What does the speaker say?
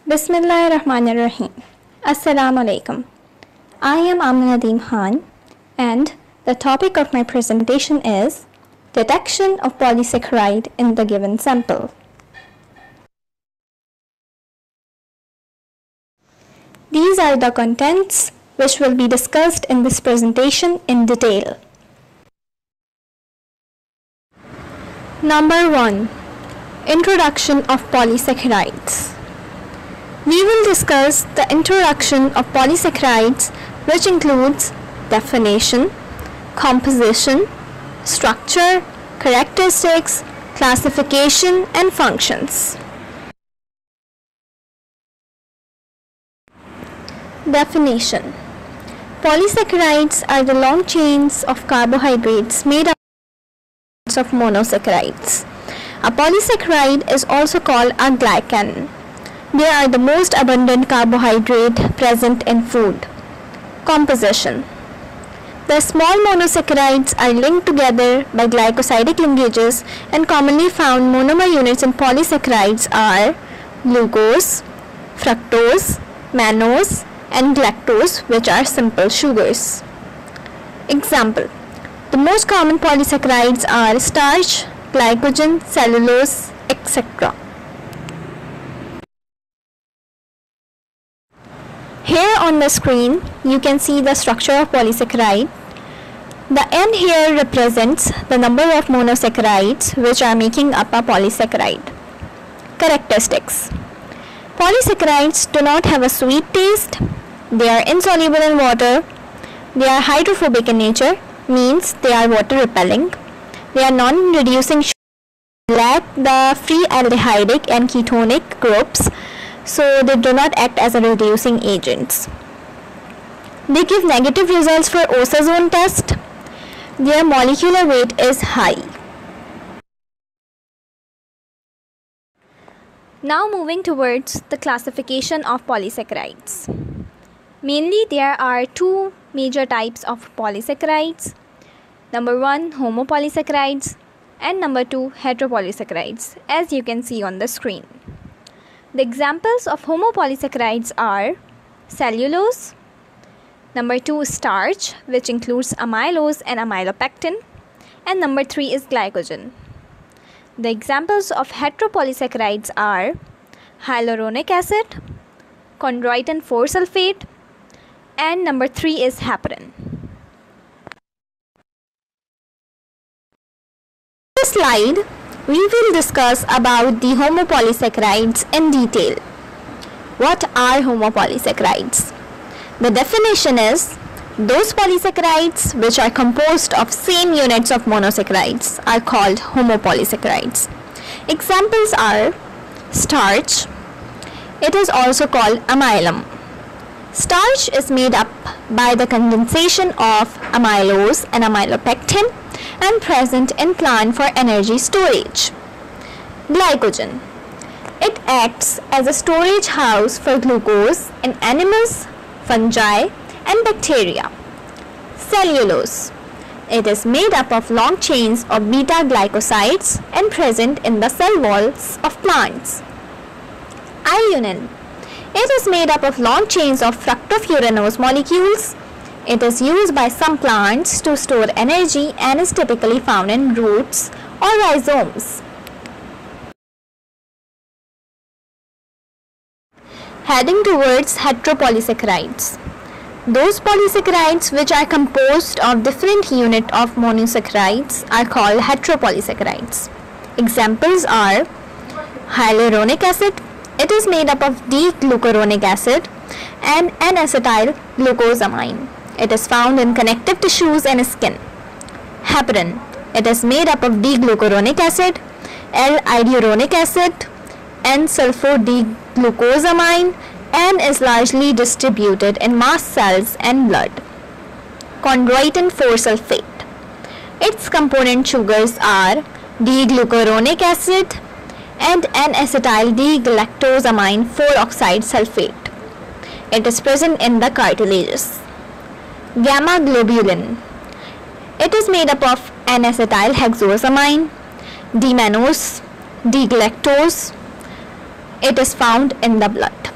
Bismillahirrahmanirrahim. Assalamu alaikum. I am Amna Nadeem Khan, and the topic of my presentation is detection of polysaccharide in the given sample. These are the contents which will be discussed in this presentation in detail. Number 1. Introduction of polysaccharides. We will discuss the introduction of polysaccharides, which includes definition, composition, structure, characteristics, classification, and functions. Definition. Polysaccharides are the long chains of carbohydrates made up of monosaccharides. A polysaccharide is also called a glycan. They are the most abundant carbohydrate present in food. Composition. The small monosaccharides are linked together by glycosidic linkages, and commonly found monomer units in polysaccharides are glucose, fructose, mannose, and galactose, which are simple sugars. Example. The most common polysaccharides are starch, glycogen, cellulose, etc. Here on the screen, you can see the structure of polysaccharide. The N here represents the number of monosaccharides which are making up a polysaccharide. Characteristics. Polysaccharides do not have a sweet taste. They are insoluble in water. They are hydrophobic in nature, means they are water repelling. They are non-reducing sugars, lack the free aldehydic and ketonic groups, so they do not act as a reducing agents. They give negative results for Osa-zone test. Their molecular weight is high. Now moving towards the classification of polysaccharides. Mainly there are two major types of polysaccharides. Number 1, homopolysaccharides, and number 2, heteropolysaccharides, as you can see on the screen. The examples of homopolysaccharides are cellulose, number 2 starch, which includes amylose and amylopectin, and number 3 is glycogen. The examples of heteropolysaccharides are hyaluronic acid, chondroitin 4-sulfate, and number 3 is heparin. In this slide, we will discuss about the homopolysaccharides in detail. What are homopolysaccharides? The definition is those polysaccharides which are composed of same units of monosaccharides are called homopolysaccharides. Examples are starch. It is also called amylum. Starch is made up by the condensation of amylose and amylopectin and present in plant for energy storage. Glycogen. It acts as a storage house for glucose in animals, fungi, and bacteria. Cellulose. It is made up of long chains of beta-glycosides and present in the cell walls of plants. Alunin. It is made up of long chains of fructofuranose molecules. It is used by some plants to store energy and is typically found in roots or rhizomes. Heading towards heteropolysaccharides. Those polysaccharides which are composed of different units of monosaccharides are called heteropolysaccharides. Examples are hyaluronic acid. It is made up of D-glucuronic acid and N-acetyl glucosamine. It is found in connective tissues and skin. Heparin. It is made up of D-glucuronic acid, L-ioduronic acid, N-sulfur-D-glucosamine, and is largely distributed in mast cells and blood. Chondroitin 4-sulfate. Its component sugars are D-glucuronic acid and N-acetyl D-galactosamine 4-oxide sulfate. It is present in the cartilages. Gamma globulin. It is made up of N-acetyl hexosamine, D-mannose, D-galactose. It is found in the blood.